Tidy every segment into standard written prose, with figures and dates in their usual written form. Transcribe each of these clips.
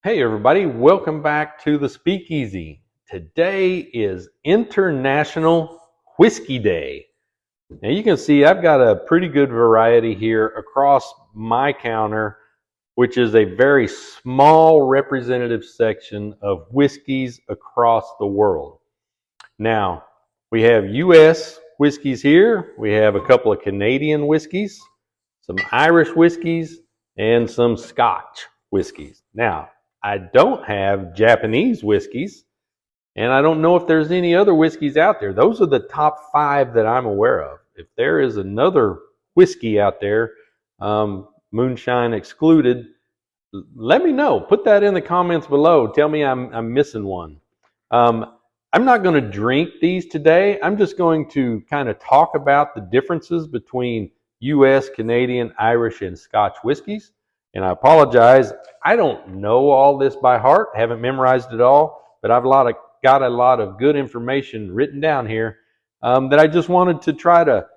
Hey everybody, welcome back to the Speakeasy. Today is International Whiskey Day. Now you can see I've got a pretty good variety here across my counter, which is a very small representative section of whiskeys across the world. Now, we have US whiskeys here, we have a couple of Canadian whiskeys, some Irish whiskeys, and some Scotch whiskeys. Now, I don't have Japanese whiskeys, and I don't know if there's any other whiskeys out there. Those are the top 5 that I'm aware of. If there is another whiskey out there, moonshine excluded, let me know. Put that in the comments below. Tell me I'm missing one. I'm not going to drink these today. I'm just going to kind of talk about the differences between US, Canadian, Irish, and Scotch whiskeys. And I apologize, I don't know all this by heart, haven't memorized it all, but I've got a lot of good information written down here that I just wanted to try to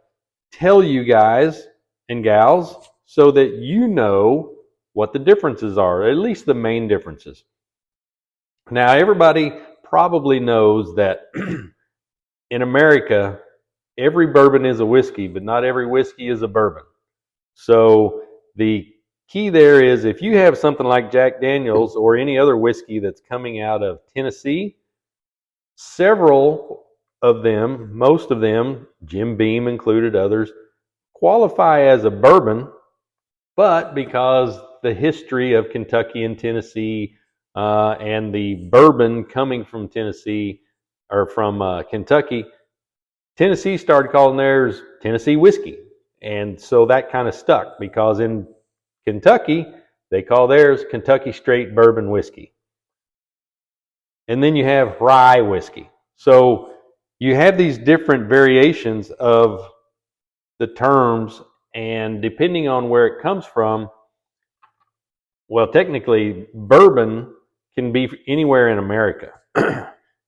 tell you guys and gals so that you know what the differences are, at least the main differences. Now, everybody probably knows that in America, every bourbon is a whiskey, but not every whiskey is a bourbon. So the key there is if you have something like Jack Daniel's or any other whiskey that's coming out of Tennessee, several of them, most of them, Jim Beam included, others, qualify as a bourbon, but because the history of Kentucky and Tennessee and the bourbon coming from Tennessee or from Kentucky, Tennessee started calling theirs Tennessee whiskey. And so that kind of stuck because in Kentucky, they call theirs Kentucky straight bourbon whiskey. And then you have rye whiskey. So you have these different variations of the terms, and depending on where it comes from, well, technically, bourbon can be anywhere in America.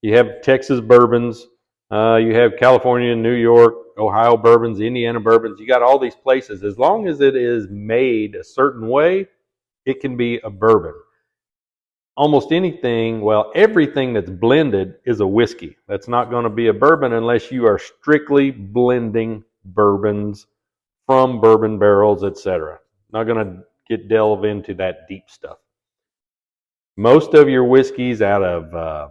You have Texas bourbons, you have California, New York, Ohio bourbons, Indiana bourbons. You got all these places. As long as it is made a certain way, it can be a bourbon. Almost anything, well, everything that's blended is a whiskey. That's not going to be a bourbon unless you are strictly blending bourbons from bourbon barrels, etc. Not going to delve into that deep stuff. Most of your whiskeys out of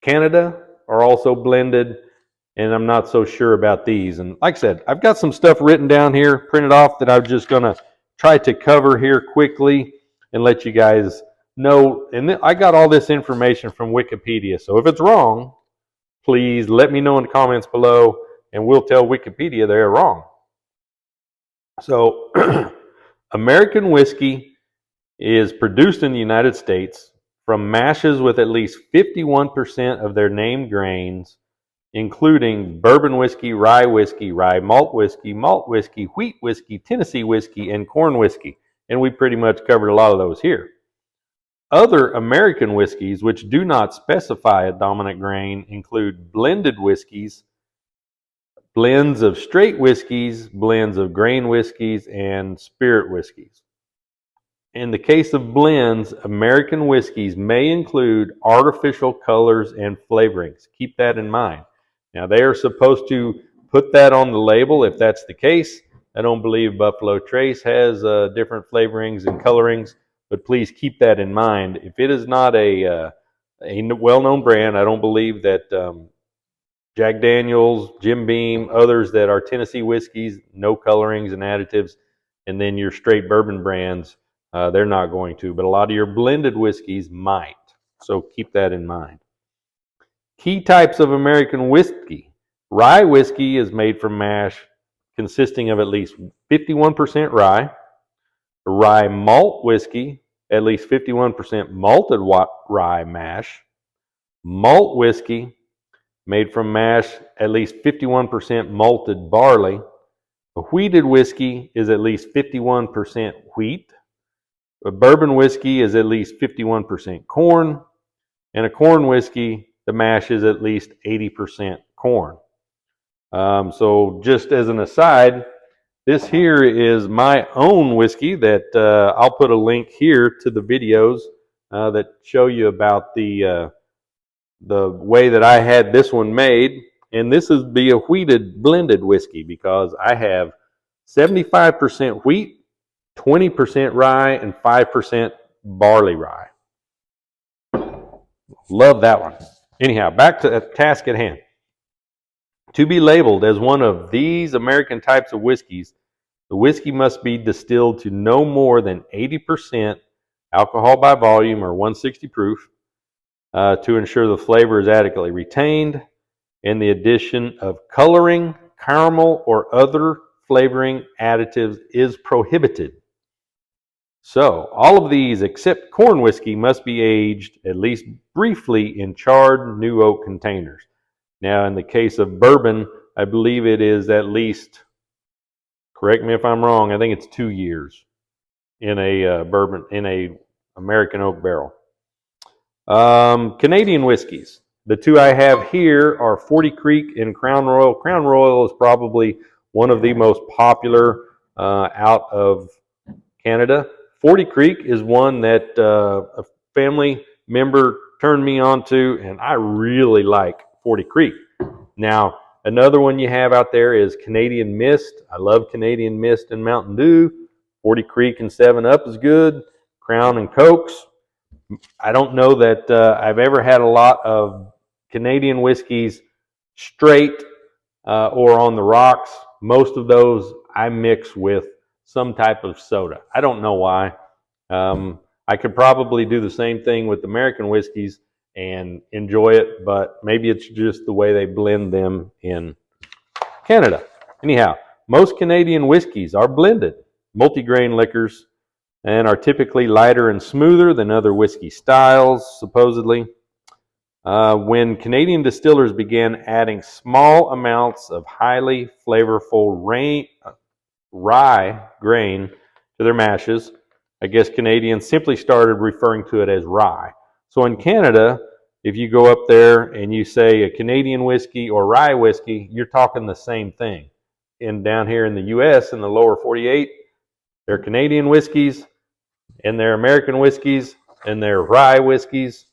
Canada are also blended, and I'm not so sure about these. And like I said, I've got some stuff written down here, printed off, that I'm just going to try to cover here quickly and let you guys know. And I got all this information from Wikipedia, so if it's wrong, please let me know in the comments below, and we'll tell Wikipedia they're wrong. So, American whiskey is produced in the United States from mashes with at least 51% of their named grains, including bourbon whiskey, rye malt whiskey, wheat whiskey, Tennessee whiskey, and corn whiskey. And we pretty much covered a lot of those here. Other American whiskeys, which do not specify a dominant grain, include blended whiskeys, blends of straight whiskeys, blends of grain whiskeys, and spirit whiskeys. In the case of blends, American whiskeys may include artificial colors and flavorings. Keep that in mind. Now, they are supposed to put that on the label if that's the case. I don't believe Buffalo Trace has different flavorings and colorings, but please keep that in mind. If it is not a well-known brand, I don't believe that Jack Daniel's, Jim Beam, others that are Tennessee whiskeys, no colorings and additives, and then your straight bourbon brands, they're not going to. But a lot of your blended whiskeys might. So keep that in mind. Key types of American whiskey. Rye whiskey is made from mash consisting of at least 51% rye. Rye malt whiskey, at least 51% malted rye mash. Malt whiskey, made from mash, at least 51% malted barley. A wheated whiskey is at least 51% wheat. A bourbon whiskey is at least 51% corn. And a corn whiskey, the mash is at least 80% corn. So just as an aside, This here is my own whiskey that I'll put a link here to the videos that show you about the way that I had this one made. And this is be a wheated blended whiskey because I have 75% wheat, 20% rye, and 5% barley rye. Love that one. Anyhow, back to the task at hand. To be labeled as one of these American types of whiskeys, the whiskey must be distilled to no more than 80% alcohol by volume or 160 proof to ensure the flavor is adequately retained, and the addition of coloring, caramel, or other flavoring additives is prohibited. So, all of these except corn whiskey must be aged at least briefly in charred new oak containers. Now, in the case of bourbon, I believe it is at least, correct me if I'm wrong, I think it's 2 years in a bourbon, in a American oak barrel. Canadian whiskeys. The two I have here are 40 Creek and Crown Royal. Crown Royal is probably one of the most popular out of Canada. 40 Creek is one that a family member turned me on to, and I really like 40 Creek. Now, another one you have out there is Canadian Mist. I love Canadian Mist and Mountain Dew. 40 Creek and 7-Up is good. Crown and Cokes. I don't know that I've ever had a lot of Canadian whiskeys straight or on the rocks. Most of those I mix with some type of soda. I don't know why. I could probably do the same thing with American whiskeys and enjoy it, but maybe it's just the way they blend them in Canada. Anyhow, most Canadian whiskeys are blended multigrain liquors and are typically lighter and smoother than other whiskey styles, supposedly. When Canadian distillers began adding small amounts of highly flavorful rye grain to their mashes, I guess Canadians simply started referring to it as rye. So in Canada, if you go up there and you say a Canadian whiskey or rye whiskey, you're talking the same thing. And down here in the U.S., in the lower 48, they're Canadian whiskeys, and they're American whiskeys, and they're rye whiskeys,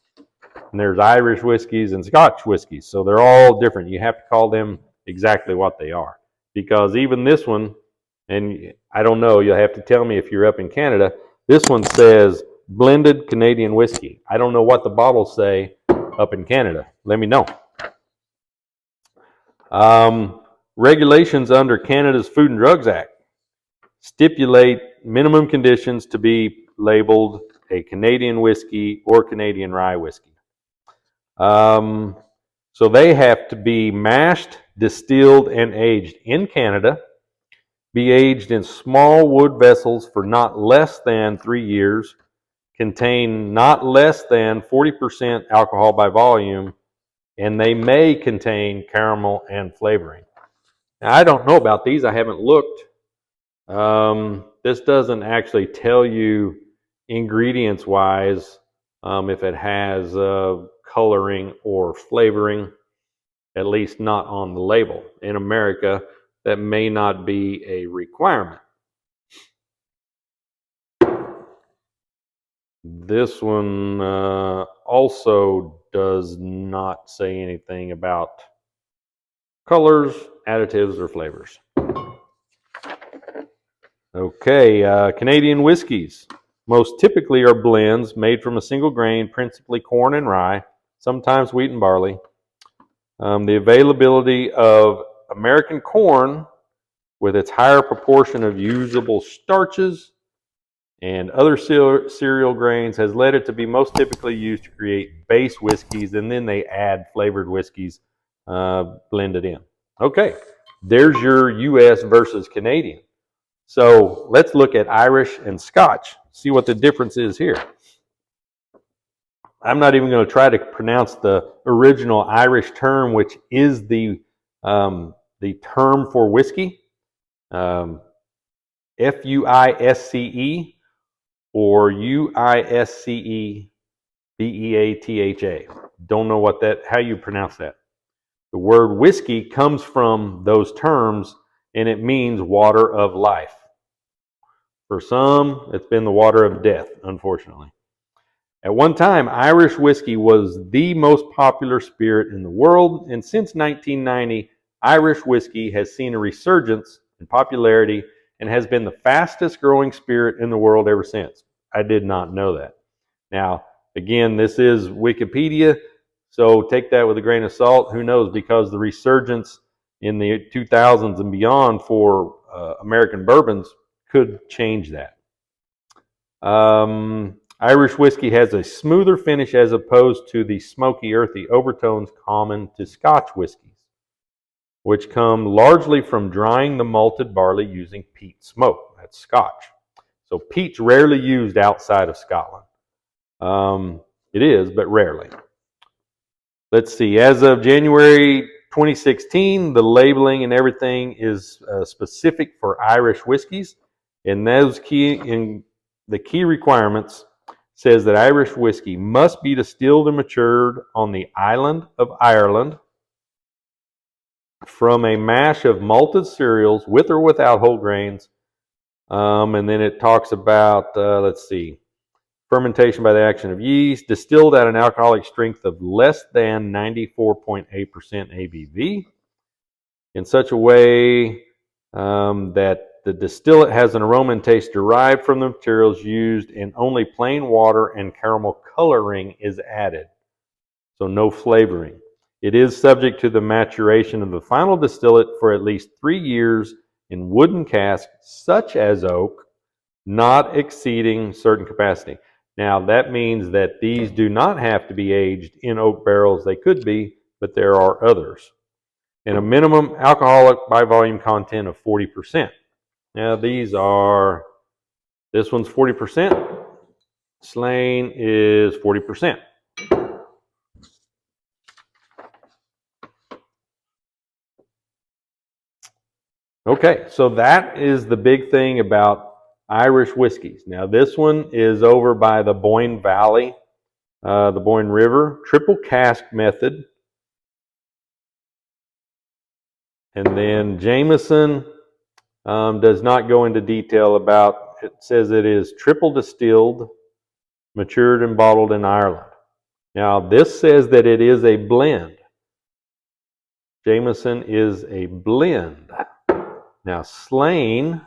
and there's Irish whiskeys and Scotch whiskeys. So they're all different. You have to call them exactly what they are. Because even this one, and I don't know, you'll have to tell me if you're up in Canada, this one says blended Canadian whiskey. I don't know what the bottles say up in Canada. Let me know. Regulations under Canada's Food and Drugs Act stipulate minimum conditions to be labeled a Canadian whiskey or Canadian rye whiskey. So they have to be mashed, distilled, and aged in Canada, be aged in small wood vessels for not less than 3 years, contain not less than 40% alcohol by volume, and they may contain caramel and flavoring. Now, I don't know about these. I haven't looked. This doesn't actually tell you ingredients-wise if it has coloring or flavoring, at least not on the label. In America, that may not be a requirement. This one also does not say anything about colors, additives, or flavors. Okay, Canadian whiskeys. Most typically are blends made from a single grain, principally corn and rye, sometimes wheat and barley. The availability of American corn with its higher proportion of usable starches and other cereal grains has led it to be most typically used to create base whiskeys, and then they add flavored whiskeys blended in. Okay, there's your U.S. versus Canadian. So let's look at Irish and Scotch, see what the difference is here. I'm not even going to try to pronounce the original Irish term, which is the term for whiskey, F-U-I-S-C-E or U-I-S-C-E-B-E-A-T-H-A. Don't know how you pronounce that. The word whiskey comes from those terms, and it means water of life. For some, it's been the water of death, unfortunately. At one time, Irish whiskey was the most popular spirit in the world, and since 1990, Irish whiskey has seen a resurgence in popularity and has been the fastest growing spirit in the world ever since. I did not know that. Now, again, this is Wikipedia, so take that with a grain of salt. Who knows, because the resurgence in the 2000s and beyond for American bourbons could change that. Irish whiskey has a smoother finish as opposed to the smoky, earthy overtones common to Scotch whiskeys, which come largely from drying the malted barley using peat smoke. That's Scotch. So peat's rarely used outside of Scotland. It is, but rarely. Let's see. As of January 2016, the labeling and everything is specific for Irish whiskeys, and the key requirements says that Irish whiskey must be distilled and matured on the island of Ireland from a mash of malted cereals with or without whole grains. And then it talks about, let's see, fermentation by the action of yeast, distilled at an alcoholic strength of less than 94.8% ABV in such a way that the distillate has an aroma and taste derived from the materials used, and only plain water and caramel coloring is added. So no flavoring. It is subject to the maturation of the final distillate for at least 3 years in wooden casks, such as oak, not exceeding certain capacity. Now, that means that these do not have to be aged in oak barrels. They could be, but there are others. And a minimum alcoholic by volume content of 40%. Now, this one's 40%. Slane is 40%. Okay, so that is the big thing about Irish whiskeys. Now, this one is over by the Boyne Valley, the Boyne River, triple cask method. And then Jameson does not go into detail about, it says it is triple distilled, matured and bottled in Ireland. Now, this says that it is a blend. Jameson is a blend. Now, Slane,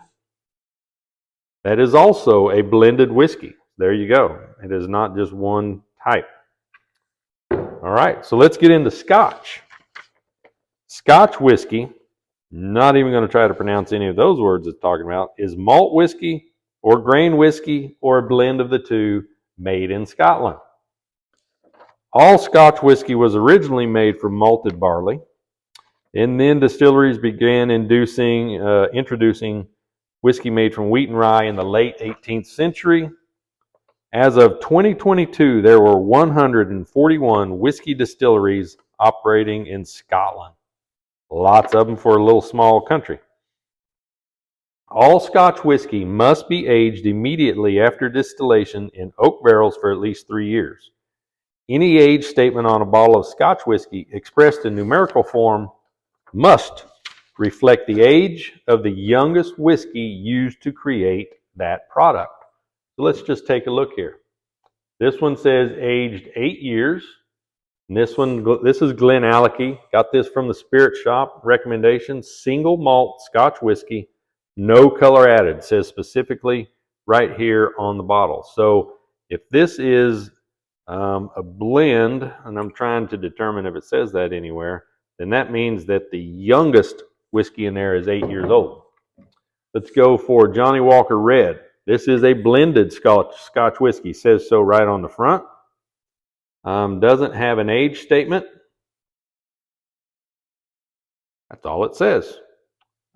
that is also a blended whiskey. There you go. It is not just one type. All right, so let's get into Scotch. Scotch whiskey, not even going to try to pronounce any of those words it's talking about, is malt whiskey or grain whiskey or a blend of the two made in Scotland. All Scotch whiskey was originally made from malted barley, and then distilleries began introducing whiskey made from wheat and rye in the late 18th century. As of 2022, there were 141 whiskey distilleries operating in Scotland. Lots of them for a little small country. All Scotch whiskey must be aged immediately after distillation in oak barrels for at least 3 years. Any age statement on a bottle of Scotch whiskey expressed in numerical form must reflect the age of the youngest whiskey used to create that product. So let's just take a look here. This one says aged 8 years. And this is Glenallachie. Got this from the Spirit Shop. Recommendation, single malt Scotch whiskey, no color added. It says specifically right here on the bottle. So if this is a blend, and I'm trying to determine if it says that anywhere, then that means that the youngest whiskey in there is 8 years old. Let's go for Johnny Walker Red. This is a blended Scotch whiskey. It says so right on the front. Doesn't have an age statement. That's all it says.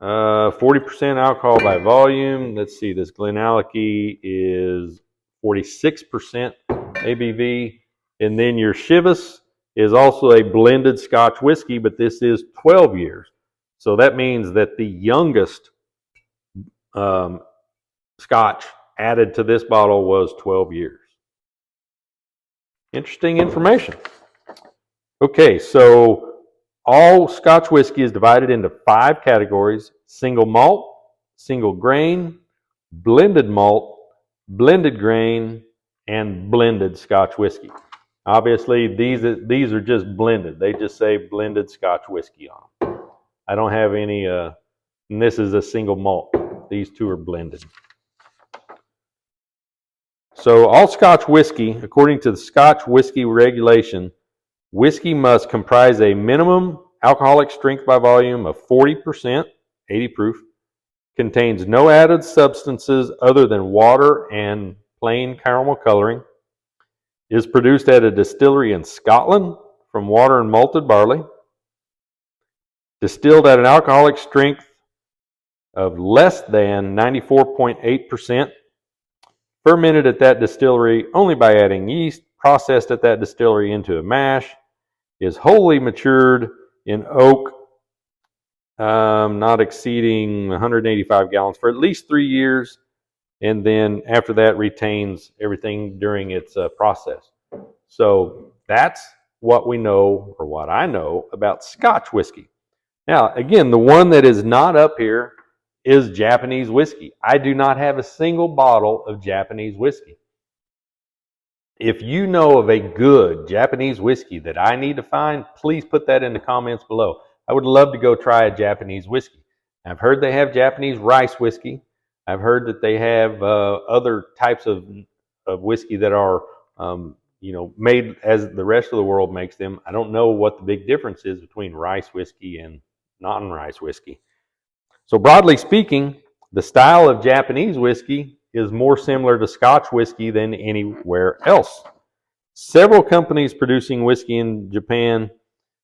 40% alcohol by volume. Let's see, this Glenallachie is 46% ABV. And then your Chivas is also a blended Scotch whiskey, but this is 12 years. So that means that the youngest Scotch added to this bottle was 12 years. Interesting information. Okay, so all Scotch whiskey is divided into 5 categories: single malt, single grain, blended malt, blended grain, and blended Scotch whiskey. Obviously, these are just blended. They just say blended Scotch whiskey on them. I don't have any, and this is a single malt. These two are blended. So all Scotch whiskey, according to the Scotch whiskey regulation, whiskey must comprise a minimum alcoholic strength by volume of 40%, 80 proof, contains no added substances other than water and plain caramel coloring, is produced at a distillery in Scotland from water and malted barley, distilled at an alcoholic strength of less than 94.8%, fermented at that distillery only by adding yeast, processed at that distillery into a mash, is wholly matured in oak, not exceeding 185 gallons for at least 3 years, and then after that retains everything during its process. So that's what we know, or what I know, about Scotch whiskey. Now, again, the one that is not up here is Japanese whiskey. I do not have a single bottle of Japanese whiskey. If you know of a good Japanese whiskey that I need to find, please put that in the comments below. I would love to go try a Japanese whiskey. I've heard they have Japanese rice whiskey. I've heard that they have other types of whiskey that are made as the rest of the world makes them. I don't know what the big difference is between rice whiskey and non-rice whiskey. So broadly speaking, the style of Japanese whiskey is more similar to Scotch whiskey than anywhere else. Several companies producing whiskey in Japan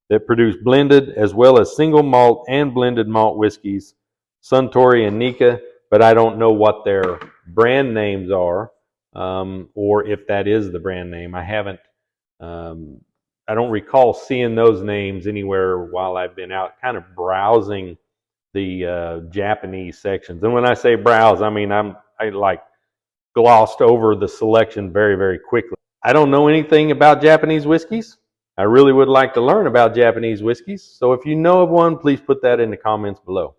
that produce blended as well as single malt and blended malt whiskeys, Suntory and Nikka, but I don't know what their brand names are, or if that is the brand name. I don't recall seeing those names anywhere while I've been out kind of browsing the Japanese sections. And when I say browse, I mean I like glossed over the selection very, very quickly. I don't know anything about Japanese whiskeys. I really would like to learn about Japanese whiskeys. So if you know of one, please put that in the comments below.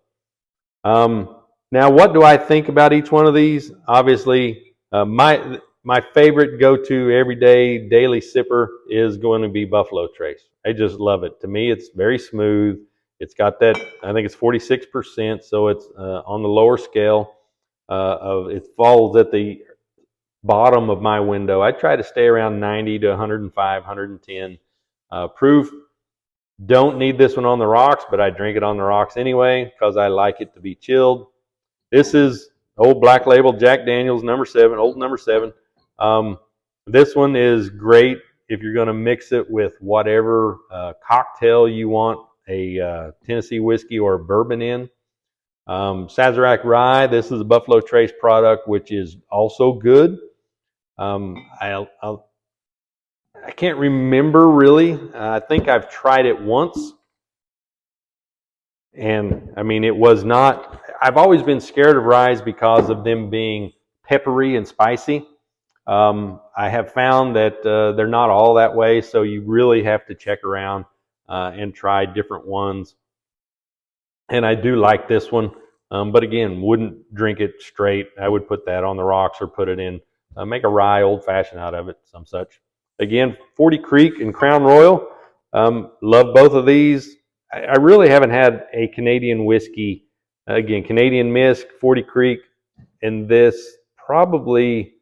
Now, what do I think about each one of these? Obviously, my favorite go-to everyday daily sipper is going to be Buffalo Trace. I just love it. To me, it's very smooth. It's got that, I think it's 46%, so it's on the lower scale. It falls at the bottom of my window. I try to stay around 90 to 105, 110 proof. Don't need this one on the rocks, but I drink it on the rocks anyway because I like it to be chilled. This is old Black Label Jack Daniel's number 7, old number 7. This one is great if you're going to mix it with whatever cocktail you want a Tennessee whiskey or a bourbon in. Sazerac Rye, this is a Buffalo Trace product, which is also good. I can't remember really. I think I've tried it once. And I mean, it was not, I've always been scared of ryes because of them being peppery and spicy. I have found that they're not all that way, so you really have to check around and try different ones. And I do like this one, but again, wouldn't drink it straight. I would put that on the rocks or put it in, make a rye old fashioned out of it, some such. Again, 40 Creek and Crown Royal. Love both of these. I really haven't had a Canadian whiskey. Again, Canadian Mist, 40 Creek, and this probably,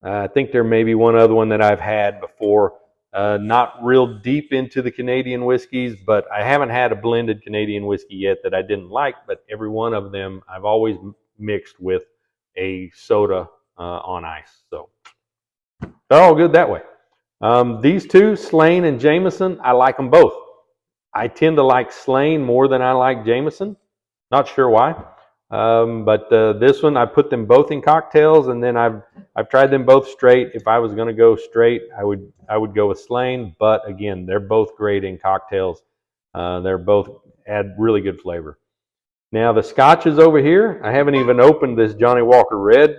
I think there may be one other one that I've had before. Not real deep into the Canadian whiskeys, but I haven't had a blended Canadian whiskey yet that I didn't like, but every one of them I've always mixed with a soda on ice. So they're all good that way. These two, Slane and Jameson, I like them both. I tend to like Slane more than I like Jameson. Not sure why. But this one, I put them both in cocktails, and then I've tried them both straight. If I was going to go straight, I would go with Slane. But again, they're both great in cocktails. They're both add really good flavor. Now the scotches over here, I haven't even opened this Johnny Walker Red.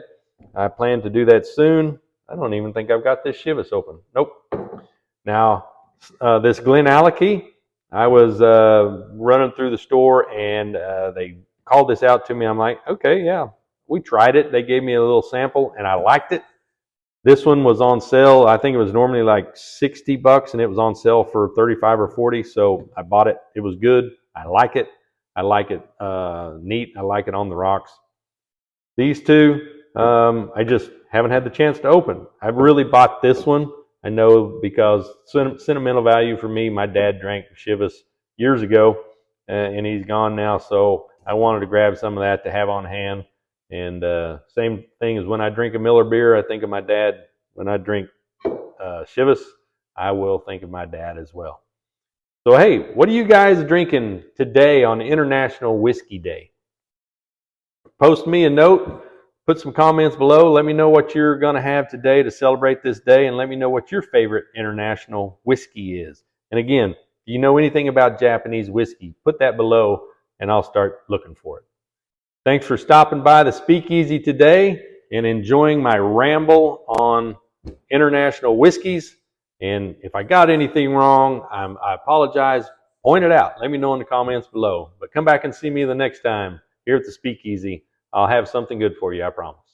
I plan to do that soon. I don't even think I've got this Chivas open. Nope. Now this Glen Alecky, I was running through the store and they called this out to me. I'm like, okay, yeah, we tried it. They gave me a little sample, and I liked it. This one was on sale. I think it was normally like $60, and it was on sale for 35 or 40. So I bought it. It was good. I like it. I like it neat. I like it on the rocks. These two, I just haven't had the chance to open. I've really bought this one. I know because sentimental value for me. My dad drank Chivas years ago, and he's gone now. So I wanted to grab some of that to have on hand. And same thing as when I drink a Miller beer, I think of my dad. When I drink Chivas, I will think of my dad as well. So hey, what are you guys drinking today on International Whiskey Day? Post me a note, put some comments below. Let me know what you're going to have today to celebrate this day, and let me know what your favorite international whiskey is. And again, if you know anything about Japanese whiskey, put that below, and I'll start looking for it. Thanks for stopping by the Speakeasy today and enjoying my ramble on international whiskeys. And if I got anything wrong, I apologize. Point it out. Let me know in the comments below. But come back and see me the next time here at the Speakeasy. I'll have something good for you, I promise.